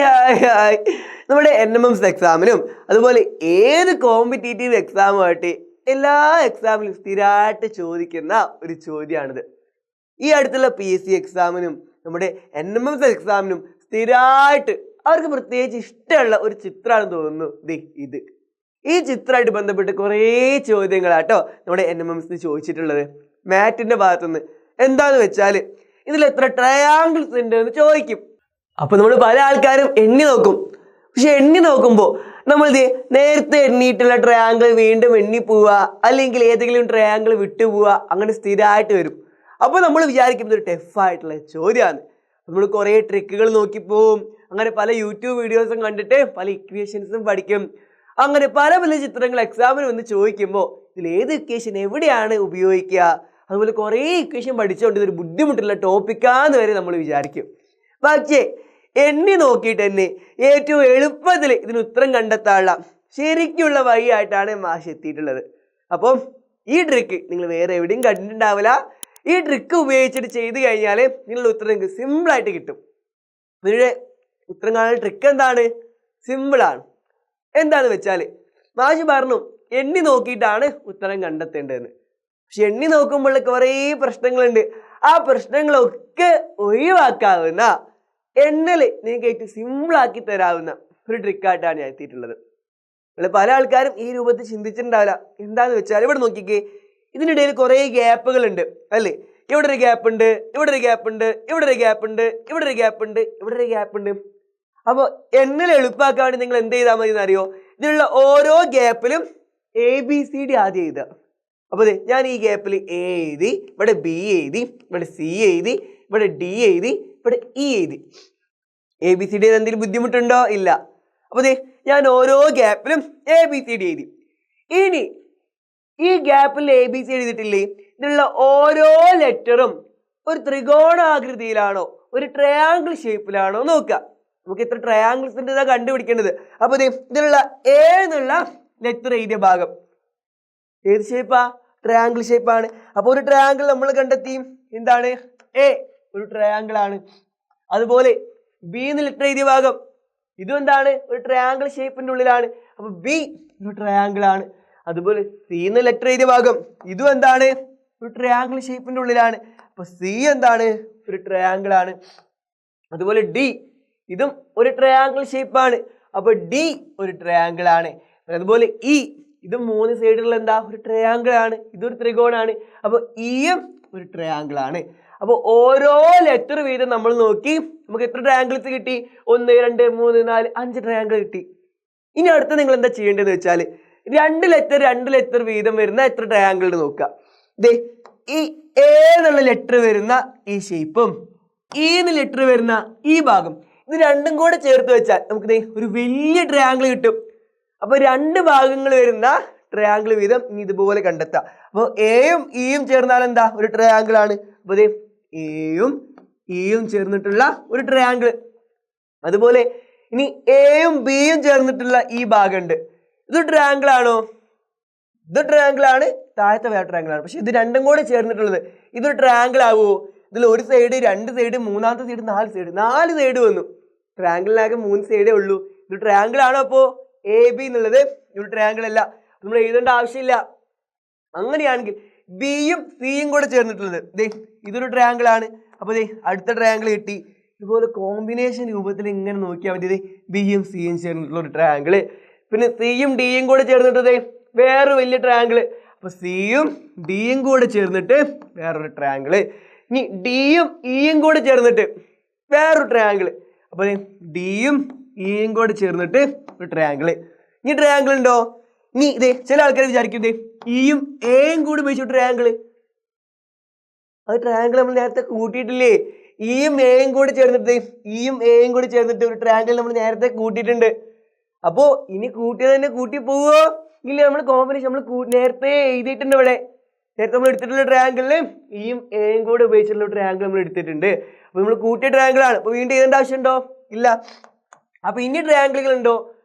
Hi നമ്മുടെ NMMS എക്സാമിനും അതുപോലെ ഏത് കോമ്പറ്റേറ്റീവ് എക്സാമുമായിട്ട് എല്ലാ എക്സാമിലും സ്ഥിരമായിട്ട് ചോദിക്കുന്ന ഒരു ചോദ്യമാണിത്. ഈ അടുത്തുള്ള PSC എക്സാമിനും നമ്മുടെ NMMS എക്സാമിനും സ്ഥിരമായിട്ട് അവർക്ക് പ്രത്യേകിച്ച് ഇഷ്ടമുള്ള ഒരു ചിത്രമാണെന്ന് തോന്നുന്നു. ഇത് ഈ ചിത്രമായിട്ട് ബന്ധപ്പെട്ട് കുറേ ചോദ്യങ്ങളാട്ടോ നമ്മുടെ NMMS ചോദിച്ചിട്ടുള്ളത്. മാറ്റിന്റെ ഭാഗത്തുനിന്ന് എന്താന്ന് വെച്ചാൽ ഇതിൽ എത്ര ട്രയാങ്കിൾസ് ഉണ്ട് എന്ന് ചോദിക്കും. അപ്പൊ നമ്മൾ പല ആൾക്കാരും എണ്ണി നോക്കും. പക്ഷെ എണ്ണി നോക്കുമ്പോൾ നമ്മൾ നേരത്തെ എണ്ണിയിട്ടുള്ള ട്രയാങ്കിൾ വീണ്ടും എണ്ണി പോവുക, അല്ലെങ്കിൽ ഏതെങ്കിലും ട്രയാങ്കിൾ വിട്ടു പോവുക, അങ്ങനെ സ്ഥിരമായിട്ട് വരും. അപ്പോൾ നമ്മൾ വിചാരിക്കുന്നത് ഒരു ടഫായിട്ടുള്ള ചോദ്യമാണ്. നമ്മൾ കുറേ ട്രിക്കുകൾ നോക്കിപ്പോവും. അങ്ങനെ പല യൂട്യൂബ് വീഡിയോസും കണ്ടിട്ട് പല ഇക്വേഷൻസും പഠിക്കും. അങ്ങനെ പല പല ചിത്രങ്ങൾ എക്സാമിന് വന്ന് ചോദിക്കുമ്പോൾ ഇതിൽ ഏത് ഇക്വേഷൻ എവിടെയാണ് ഉപയോഗിക്കുക, അതുപോലെ കുറേ ഇക്വേഷൻ പഠിച്ചുകൊണ്ട് ഇതൊരു ബുദ്ധിമുട്ടുള്ള ടോപ്പിക്കാന്ന് വരെ നമ്മൾ വിചാരിക്കും. പക്ഷേ എണ്ണി നോക്കിയിട്ട് തന്നെ ഏറ്റവും എളുപ്പത്തിൽ ഇതിന് ഉത്തരം കണ്ടെത്താനുള്ള ശരിക്കുള്ള വഴിയായിട്ടാണ് മാഷ് എത്തിയിട്ടുള്ളത്. അപ്പം ഈ ട്രിക്ക് നിങ്ങൾ വേറെ എവിടെയും കണ്ടിട്ടുണ്ടാവില്ല. ഈ ട്രിക്ക് ഉപയോഗിച്ചിട്ട് ചെയ്ത് കഴിഞ്ഞാൽ നിങ്ങളുടെ ഉത്തരം നിങ്ങൾക്ക് സിമ്പിളായിട്ട് കിട്ടും. നിങ്ങളുടെ ഉത്തരം കാണാനുള്ള ട്രിക്ക് എന്താണ്? സിമ്പിളാണ്. എന്താണെന്ന് വെച്ചാൽ മാഷ് പറഞ്ഞു എണ്ണി നോക്കിയിട്ടാണ് ഉത്തരം കണ്ടെത്തേണ്ടതെന്ന്. പക്ഷെ എണ്ണി നോക്കുമ്പോൾ കുറേ പ്രശ്നങ്ങളുണ്ട്. ആ പ്രശ്നങ്ങളൊക്കെ ഒഴിവാക്കാവുന്ന എണ്ണൽ നിങ്ങൾക്ക് ഏറ്റവും സിമ്പിളാക്കി തരാവുന്ന ഒരു ട്രിക്കായിട്ടാണ് ഞാൻ എത്തിയിട്ടുള്ളത്. പല ആൾക്കാരും ഈ രൂപത്തിൽ ചിന്തിച്ചിട്ടുണ്ടാവില്ല. എന്താന്ന് വെച്ചാൽ ഇവിടെ നോക്കിക്കേ, ഇതിനിടയിൽ കുറേ ഗ്യാപ്പുകൾ ഉണ്ട് അല്ലേ? ഇവിടെ ഒരു ഗ്യാപ്പ് ഉണ്ട്, ഇവിടെ ഒരു ഗ്യാപ്പ് ഉണ്ട്, ഇവിടെ ഒരു ഗ്യാപ്പ് ഉണ്ട്, ഇവിടെ ഒരു ഗ്യാപ്പ് ഉണ്ട്, ഇവിടെ ഒരു ഗ്യാപ്പ് ഉണ്ട്. അപ്പോൾ എണ്ണൽ എളുപ്പമാക്കാൻ വേണ്ടി നിങ്ങൾ എന്ത് ചെയ്താൽ മതി എന്നറിയോ? ഇതിലുള്ള ഓരോ ഗ്യാപ്പിലും ABCD ആദ്യം എഴുതുക. അപ്പോൾ ഞാൻ ഈ ഗ്യാപ്പിൽ A എഴുതി, ഇവിടെ B എഴുതി, ഇവിടെ C എഴുതി, ഇവിടെ D എഴുതി, ഇവിടെ E എഴുതി. ABCD എന്തെങ്കിലും ബുദ്ധിമുട്ടുണ്ടോ? ഇല്ല. അപ്പോൾ ഞാൻ ഓരോ ഗ്യാപ്പിലും ABCD എഴുതി. ഇനി ഈ ഗ്യാപ്പിൽ ABCD എഴുതിയിട്ടില്ലേ, ഇതിലുള്ള ഓരോ ലെറ്ററും ഒരു ത്രികോണാകൃതിയിലാണോ ഒരു ട്രയാങ്കിൾ ഷേപ്പിലാണോ നോക്കുക. നമുക്ക് എത്ര ട്രയാങ്കിൾസ് ഉണ്ട് ഇതാ കണ്ടുപിടിക്കേണ്ടത്. അപ്പോൾ ഇതിലുള്ള A എന്നുള്ള ലെറ്റർ എഴുതിയ ഭാഗം ഏത് ഷേപ്പാ? ട്രയാങ്കിൾ ഷേപ്പാണ്. അപ്പോൾ ഒരു ട്രയാങ്കിൾ നമ്മൾ കണ്ടെത്തി. എന്താണ്? A ഒരു ട്രയാങ്കിൾ ആണ്. അതുപോലെ B എന്ന് ലെറ്റർ എഴുതിയ ഭാഗം ഇതും എന്താണ്? ഒരു ട്രയാങ്കിൾ ഷേപ്പിന്റെ ഉള്ളിലാണ്. അപ്പോൾ B ഒരു ട്രയാങ്കിൾ ആണ്. അതുപോലെ C എന്ന് ലെറ്റർ എഴുതിയ ഭാഗം ഇതും എന്താണ്? ഒരു ട്രയാങ്കിൾ ഷേപ്പിന്റെ ഉള്ളിലാണ്. അപ്പോൾ C എന്താണ്? ഒരു ട്രയാങ്കിൾ ആണ്. അതുപോലെ D ഇതും ഒരു ട്രയാങ്കിൾ ഷേപ്പാണ്. അപ്പോൾ D ഒരു ട്രയാങ്കിൾ ആണ്. അതുപോലെ E ഇതും മൂന്ന് സൈഡിലുള്ള എന്താ? ഒരു ട്രയാങ്കിൾ ആണ്. ഇതൊരു ത്രികോണാണ്. അപ്പോൾ ഇയും ഒരു ട്രയാങ്കിൾ ആണ്. അപ്പോൾ ഓരോ ലെറ്റർ വീതം നമ്മൾ നോക്കി നമുക്ക് എത്ര ട്രയാങ്കിൾസ് കിട്ടി? 1 2 3 4 5 ട്രയാങ്കിൾ കിട്ടി. ഇനി അടുത്ത നിങ്ങൾ എന്താ ചെയ്യേണ്ടതെന്ന് വെച്ചാൽ രണ്ട് ലെറ്റർ വീതം വരുന്ന എത്ര ട്രയാങ്കിൾ നോക്കുക. ഈ A എന്നുള്ള ലെറ്റർ വരുന്ന ഈ ഷേപ്പും E എന്ന ലെറ്റർ വരുന്ന ഈ ഭാഗം ഇത് രണ്ടും കൂടെ ചേർത്ത് വെച്ചാൽ നമുക്ക് ഒരു വലിയ ട്രയാങ്കിൾ കിട്ടും. അപ്പോൾ രണ്ട് ഭാഗങ്ങൾ വരുന്ന ട്രയാങ്കിൾ വീതം ഇനി ഇതുപോലെ കണ്ടെത്താം. അപ്പോൾ എയും ഇയും ചേർന്നാൽ എന്താ? ഒരു ട്രയാങ്കിൾ ആണ്. അപ്പോൾ എയും ഇയും ചേർന്നിട്ടുള്ള ഒരു ട്രയാങ്കിൾ. അതുപോലെ ഇനി എയും ബിയും ചേർന്നിട്ടുള്ള ഈ ഭാഗമുണ്ട്. ഇത് ട്രയാങ്കിൾ ആണോ? ഇത് ട്രയാങ്കിൾ ആണ്. താഴത്തെ വേറെ ട്രയാങ്കിൾ ആണ്. പക്ഷെ ഇത് രണ്ടും കൂടെ ചേർന്നിട്ടുള്ളത് ഇതൊരു ട്രയാങ്കിൾ ആവുമോ? ഇതിൽ ഒരു സൈഡ്, രണ്ട് സൈഡ്, മൂന്നാമത്തെ സൈഡ്, നാല് സൈഡ് വന്നു. ട്രയാങ്കിളിനാകെ 3 സൈഡേ ഉള്ളൂ. ഇത് ട്രയാങ്കിൾ ആണോ? അപ്പോൾ AB എന്നുള്ളത് ഒരു ട്രയാങ്കിൾ അല്ല. നമ്മൾ എഴുതേണ്ട ആവശ്യമില്ല. അങ്ങനെയാണെങ്കിൽ ബിയും സിയും കൂടെ ചേർന്നിട്ടുള്ളത് ഇതൊരു ട്രയാങ്കിൾ ആണ്. അപ്പോൾ അടുത്ത ട്രയാങ്കിൾ കിട്ടി. ഇതുപോലെ കോമ്പിനേഷൻ രൂപത്തിൽ ഇങ്ങനെ നോക്കിയാൽ മതി. ബിയും സിയും ചേർന്നിട്ടുള്ള ഒരു ട്രയാങ്കിൾ. പിന്നെ സിയും ഡിയും കൂടെ ചേർന്നിട്ടത് വേറൊരു വലിയ ട്രയാങ്കിൾ. അപ്പോൾ സിയും ഡിയും കൂടെ ചേർന്നിട്ട് വേറൊരു ട്രയാങ്കിൾ. ഇനി ഡിയും ഇയും കൂടെ ചേർന്നിട്ട് വേറൊരു ട്രയാങ്കിൾ. അപ്പോൾ ഡിയും ഇയും കൂടെ ചേർന്നിട്ട് ഒരു ട്രയാങ്കിൾ. ഇനി ട്രയാങ്കിൾ ഉണ്ടോ? ഇനി ചില ആൾക്കാർ വിചാരിക്കും ഇയും എയും കൂടി ഉപയോഗിച്ചു ട്രയാങ്കിൾ. അത് ട്രയാങ്കിൾ നമ്മൾ നേരത്തെ കൂട്ടിയിട്ടില്ലേ? ഇയും എയും കൂടി ചേർന്നിട്ട് ഒരു ട്രയാങ്കിൾ നമ്മൾ നേരത്തെ കൂട്ടിയിട്ടുണ്ട്. അപ്പോൾ ഇനി കൂട്ടിയത് തന്നെ കൂട്ടി പോവോ? ഇല്ല, നമ്മൾ കോമ്പിനേഷൻ നമ്മൾ നേരത്തെ എഴുതിയിട്ടുണ്ട്. ഇവിടെ നേരത്തെ നമ്മൾ എടുത്തിട്ടുള്ള ട്രയാങ്കിളിൽ ഇയും എയും കൂടെ ഉപയോഗിച്ചിട്ടുള്ള ട്രയാങ്കിൾ നമ്മൾ എടുത്തിട്ടുണ്ട്. അപ്പോൾ നമ്മൾ കൂട്ടിയ ട്രയാങ്കിൾ ആണ്. അപ്പോൾ വീണ്ടും എഴുതേണ്ട ആവശ്യമുണ്ടോ? ഇല്ല. അപ്പോൾ ഇനി ട്രയാങ്കിളുകൾ ഉണ്ടോ?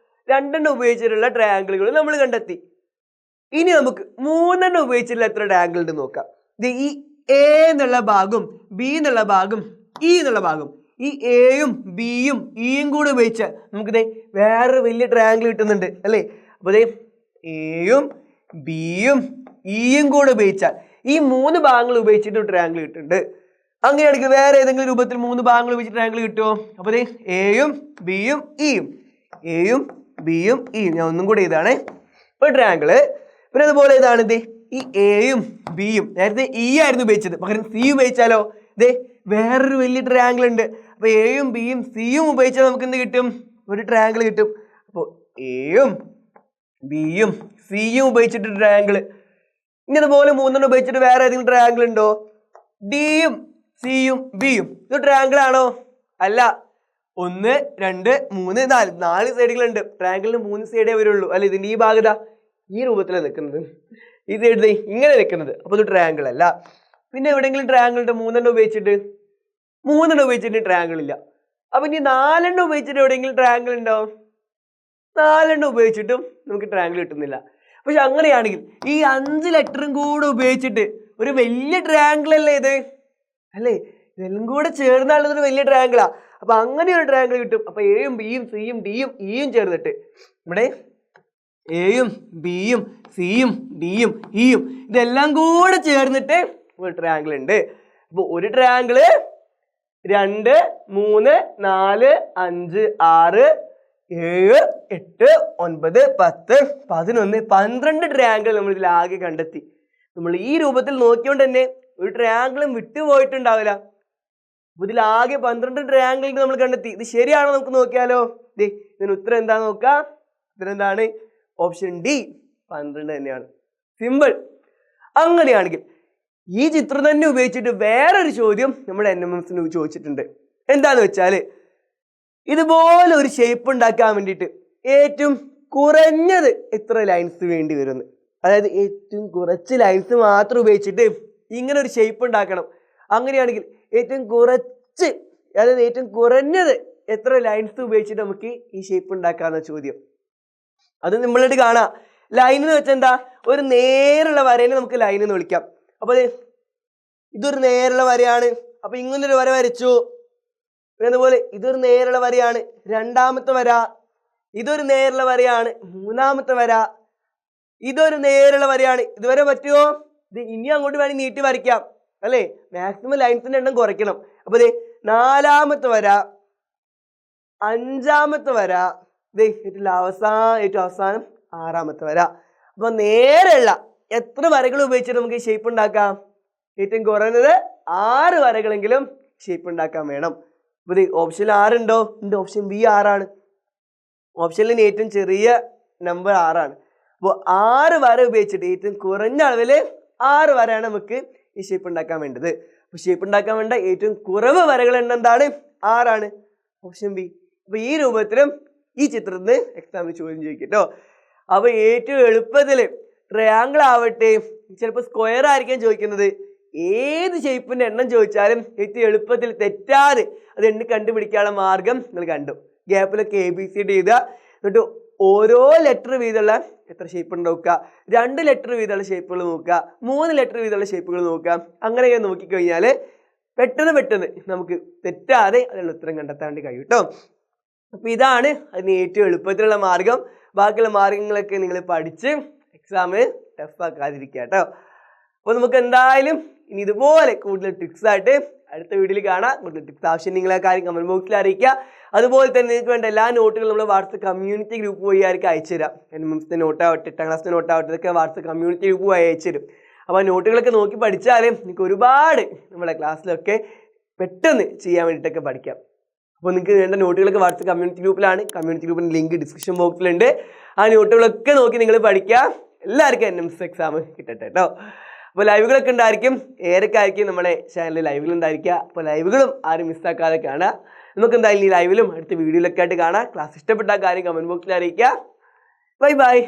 2 ഉപയോഗിച്ചിട്ടുള്ള ട്രയാങ്കിളുകൾ നമ്മൾ കണ്ടെത്തി. ഇനി നമുക്ക് 3 ഉപയോഗിച്ചിട്ടുള്ള എത്ര ട്രയാങ്കിൾ ഉണ്ട് നോക്കാം. ഈ A എന്നുള്ള ഭാഗം, B എന്നുള്ള ഭാഗം, E എന്നുള്ള ഭാഗം ഈ എയും ബിയും ഇയും കൂടെ ഉപയോഗിച്ചാൽ നമുക്കിതേ വേറൊരു വലിയ ട്രയാങ്കിൾ കിട്ടുന്നുണ്ട് അല്ലേ? അപ്പോൾ ഇതേ എയും ബിയും ഇയും കൂടെ ഉപയോഗിച്ചാൽ ഈ 3 ഭാഗങ്ങൾ ഉപയോഗിച്ചിട്ട് ട്രയാങ്കിൾ കിട്ടുന്നുണ്ട്. അങ്ങനെയാണെങ്കിൽ വേറെ ഏതെങ്കിലും രൂപത്തിൽ 3 ഭാഗങ്ങൾ ഉപയോഗിച്ച് ട്രയാങ്കിൾ കിട്ടുമോ? അപ്പോൾ ഇതേ എയും ബിയും ഇയും, എയും ബിയും ഇയും, ഞാൻ ഒന്നും കൂടെ ഇതാണ് ഒരു ട്രയാങ്കിള്. പിന്നെ അതുപോലെ ഇതാണ് ഇത് ഈ എയും ബിയും, നേരത്തെ ഇ ആയിരുന്നു ഉപയോഗിച്ചത്, പകരം സി ഉപയോഗിച്ചാലോ ഇതേ വേറൊരു വലിയ ട്രയാങ്കിൾ ഉണ്ട്. അപ്പോൾ എയും ബിയും സിയും ഉപയോഗിച്ചാൽ നമുക്ക് എന്ത് കിട്ടും? ഒരു ട്രയാങ്കിൾ കിട്ടും. അപ്പോൾ എയും ബിയും സിയും ഉപയോഗിച്ചിട്ട് ട്രയാങ്കിൾ. ഇനി അതുപോലെ 3 ഉപയോഗിച്ചിട്ട് വേറെ ഏതെങ്കിലും ട്രയാങ്കിൾ ഉണ്ടോ? ഡിയും സിയും ബിയും ഇത് ട്രയാങ്കിൾ ആണോ? അല്ല. 1 2 3 4 സൈഡുകളുണ്ട്. ട്രയാങ്കിളിന് 3 സൈഡേ വരുള്ളൂ അല്ലെ? ഇതിന്റെ ഈ ഭാഗത ഈ രൂപത്തിലാണ് നിൽക്കുന്നത്, ഈ സൈഡ് ഇങ്ങനെ നിൽക്കുന്നത്. അപ്പോൾ ഇത് ട്രയാങ്കിൾ അല്ല. പിന്നെ എവിടെയെങ്കിലും ട്രയാങ്കിൾ ഉണ്ട് 3 ഉപയോഗിച്ചിട്ട് ട്രയാങ്കിൾ ഇല്ല. അപ്പൊ ഇനി 4 ഉപയോഗിച്ചിട്ട് എവിടെയെങ്കിലും ട്രയാങ്കിൾ ഉണ്ടോ? 4 ഉപയോഗിച്ചിട്ടും നമുക്ക് ട്രയാങ്കിൾ കിട്ടുന്നില്ല. പക്ഷെ അങ്ങനെയാണെങ്കിൽ ഈ 5 ലെറ്ററും കൂടെ ഉപയോഗിച്ചിട്ട് ഒരു വലിയ ട്രയാങ്കിൾ അല്ലേ ഇത്, അല്ലേ? ഇതെല്ലാം കൂടെ ചേർന്നാലുള്ളതൊരു വലിയ ട്രയാങ്കിളാ. അപ്പൊ അങ്ങനെ ഒരു ട്രയാങ്കിൾ കിട്ടും. അപ്പൊ എയും ബിയും സിയും ഡിയും ഇയും ചേർന്നിട്ട് ഇവിടെ എയും ബിയും സിയും ഡിയും ഇയും ഇതെല്ലാം കൂടെ ചേർന്നിട്ട് ഒരു ട്രയാങ്കിൾ ഉണ്ട്. അപ്പൊ ഒരു ട്രയാങ്കിള് 2 3 4 5 6 7 8 9 10 11 12 ട്രയാങ്കിൾ നമ്മൾ ഇതിൽ ആകെ കണ്ടെത്തി. നമ്മൾ ഈ രൂപത്തിൽ നോക്കിയോണ്ട് തന്നെ ഒരു ട്രയാങ്കിളും വിട്ടുപോയിട്ടുണ്ടാവില്ല. അപ്പൊ ഇതിലാകെ 12 ട്രയാങ്കിൾ നമ്മൾ കണ്ടെത്തി. ഇത് ശരിയാണോ നമുക്ക് നോക്കിയാലോ? ഇതിന് ഉത്തരം എന്താ നോക്കാം. ഉത്തരം എന്താണ്? ഓപ്ഷൻ ഡി 12 തന്നെയാണ്. സിമ്പിൾ. അങ്ങനെയാണെങ്കിൽ ഈ ചിത്രം തന്നെ ഉപയോഗിച്ചിട്ട് വേറൊരു ചോദ്യം നമ്മുടെ NMMSന് ചോദിച്ചിട്ടുണ്ട്. എന്താന്ന് വെച്ചാല് ഇതുപോലെ ഒരു ഷേപ്പ് ഉണ്ടാക്കാൻ വേണ്ടിയിട്ട് ഏറ്റവും കുറഞ്ഞത് എത്ര ലൈൻസ് വേണ്ടി വരുന്നു? അതായത് ഏറ്റവും കുറച്ച് ലൈൻസ് മാത്രം ഉപയോഗിച്ചിട്ട് ഇങ്ങനെ ഒരു ഷേപ്പ് ഉണ്ടാക്കണം. അങ്ങനെയാണെങ്കിൽ ഏറ്റവും കുറച്ച്, അതായത് ഏറ്റവും കുറഞ്ഞത് എത്ര ലൈൻസ് ഉപയോഗിച്ചിട്ട് നമുക്ക് ഈ ഷേപ്പ് ഉണ്ടാക്കാന്ന ചോദ്യം. അത് നമ്മളായിട്ട് കാണാം. ലൈൻ എന്ന് വെച്ചാൽ എന്താ? ഒരു നേരുള്ള വരേനെ നമുക്ക് ലൈൻ എന്ന് വിളിക്കാം. അപ്പൊ ഇതൊരു നേരുള്ള വരയാണ്. അപ്പൊ ഇങ്ങനൊരു വര വരച്ചു. പിന്നെ അതുപോലെ ഇതൊരു നേരുള്ള വരയാണ്, രണ്ടാമത്തെ വര. ഇതൊരു നേരുള്ള വരയാണ്, മൂന്നാമത്തെ വര. ഇതൊരു നേരുള്ള വരയാണ്. ഇതുവരെ പറ്റുമോ? ഇത് ഇനി അങ്ങോട്ട് വേണമെങ്കിൽ നീട്ടി വരയ്ക്കാം അല്ലേ? മാക്സിമം ലൈൻസിന്റെ എണ്ണം കുറയ്ക്കണം. അപ്പൊ നാലാമത്തെ വര, അഞ്ചാമത്തെ വര, ഏറ്റവും അവസാനം ആറാമത്തെ വര. അപ്പൊ നേരെയുള്ള എത്ര വരകൾ ഉപയോഗിച്ചിട്ട് നമുക്ക് ഷേപ്പ് ഉണ്ടാക്കാം? ഏറ്റവും കുറഞ്ഞത് 6 വരകളെങ്കിലും ഷേപ്പ് ഉണ്ടാക്കാൻ വേണം. അപ്പൊ ഓപ്ഷൻ 6 ഉണ്ടോ? ഉണ്ട്. ഓപ്ഷൻ ബി 6 ആണ്. ഓപ്ഷനിൽ ഏറ്റവും ചെറിയ നമ്പർ 6 ആണ്. അപ്പോൾ 6 വര ഉപയോഗിച്ചിട്ട് ഏറ്റവും കുറഞ്ഞ അളവില് 6 വരയാണ് നമുക്ക് ഈ ഷേപ്പ് ഉണ്ടാക്കാൻ വേണ്ടത്. അപ്പൊ ഷേപ്പ് ഉണ്ടാക്കാൻ വേണ്ട ഏറ്റവും കുറവ് വരകൾ എണ്ണം എന്താണ്? 6 ആണ്. Option B. അപ്പൊ ഈ രൂപത്തിലും ഈ ചിത്രത്തിന് എക്സാമിന് ചോദ്യം ചോദിക്കട്ടോ. അപ്പൊ ഏറ്റവും എളുപ്പത്തില് ട്രയാങ്കിൾ ആവട്ടെ, ചിലപ്പോൾ സ്ക്വയർ ആയിരിക്കും ചോദിക്കുന്നത്. ഏത് ഷേപ്പിന്റെ എണ്ണം ചോദിച്ചാലും ഏറ്റവും എളുപ്പത്തിൽ തെറ്റാതെ അത് എണ്ണി കണ്ടുപിടിക്കാനുള്ള മാർഗം നിങ്ങൾ കണ്ടു. ഗ്യാപ്പിലൊക്കെ ABCD എഴുതുക. എന്നിട്ട് ഓരോ ലെറ്റർ വീതമുള്ള എത്ര ഷേപ്പ് ഉണ്ട് നോക്കുക, 2 ലെറ്റർ വീതമുള്ള ഷേപ്പുകൾ നോക്കുക, 3 ലെറ്റർ വീതമുള്ള ഷേപ്പുകൾ നോക്കുക. അങ്ങനെയൊക്കെ നോക്കിക്കഴിഞ്ഞാൽ പെട്ടെന്ന് നമുക്ക് തെറ്റാതെ അതിനുള്ള ഉത്തരം കണ്ടെത്താൻ വേണ്ടി കഴിയും കേട്ടോ. അപ്പൊ ഇതാണ് അതിന് ഏറ്റവും എളുപ്പത്തിലുള്ള മാർഗം. ബാക്കിയുള്ള മാർഗങ്ങളൊക്കെ നിങ്ങൾ പഠിച്ച് എക്സാമിന് ടഫ് ആക്കാതിരിക്കുക കേട്ടോ. അപ്പോൾ നമുക്ക് എന്തായാലും ഇനി ഇതുപോലെ കൂടുതൽ ടിപ്സ് ആയിട്ട് അടുത്ത വീഡിയോയിൽ കാണാം. കൂടുതൽ ടിപ്സ് ആവശ്യം നിങ്ങളെ കാര്യം കമന്റ് ബോക്സിൽ അറിയിക്കുക. അതുപോലെ തന്നെ നിങ്ങൾക്ക് വേണ്ട എല്ലാ നോട്ടുകളും നമ്മൾ വാട്സപ്പ് കമ്മ്യൂണിറ്റി ഗ്രൂപ്പ് വഴി ആയിരിക്കും അയച്ചു തരാം. NMMSന്റെ നോട്ടാവട്ടെ, 8ാം ക്ലാസ്സിന്റെ നോട്ടാവട്ടെ, ഇതൊക്കെ വാട്സപ്പ് കമ്മ്യൂണിറ്റി ഗ്രൂപ്പ് വഴി അയച്ചു തരും. അപ്പോൾ ആ നോട്ടുകളൊക്കെ നോക്കി പഠിച്ചാലും നിങ്ങൾക്ക് ഒരുപാട് നമ്മളെ ക്ലാസ്സിലൊക്കെ പെട്ടെന്ന് ചെയ്യാൻ വേണ്ടിയിട്ടൊക്കെ പഠിക്കാം. അപ്പോൾ നിങ്ങൾക്ക് വേണ്ട നോട്ടുകളൊക്കെ വാട്സപ്പ് കമ്മ്യൂണിറ്റി ഗ്രൂപ്പിലാണ്. കമ്മ്യൂണിറ്റി ഗ്രൂപ്പിൻ്റെ ലിങ്ക് ഡിസ്ക്രിപ്ഷൻ ബോക്സിലുണ്ട്. ആ നോട്ടുകളൊക്കെ നോക്കി നിങ്ങൾ പഠിക്കുക. എല്ലാവർക്കും NMMS എക്സാം കിട്ടട്ടെ കേട്ടോ. അപ്പോൾ ലൈവുകളൊക്കെ ഉണ്ടായിരിക്കും. ഏതൊക്കെ ആയിരിക്കും നമ്മുടെ ചാനലിൽ ലൈവുകൾ ഉണ്ടായിരിക്കുക. അപ്പോൾ ലൈവുകളും ആരും മിസ്സാക്കാതെ കാണുക. നമുക്ക് എന്തായാലും ഈ ലൈവിലും അടുത്ത വീഡിയോയിലൊക്കെ ആയിട്ട് കാണാം. ക്ലാസ് ഇഷ്ടപ്പെട്ട കാര്യം കമന്റ് ബോക്സിൽ അറിയിക്കുക. Bye bye.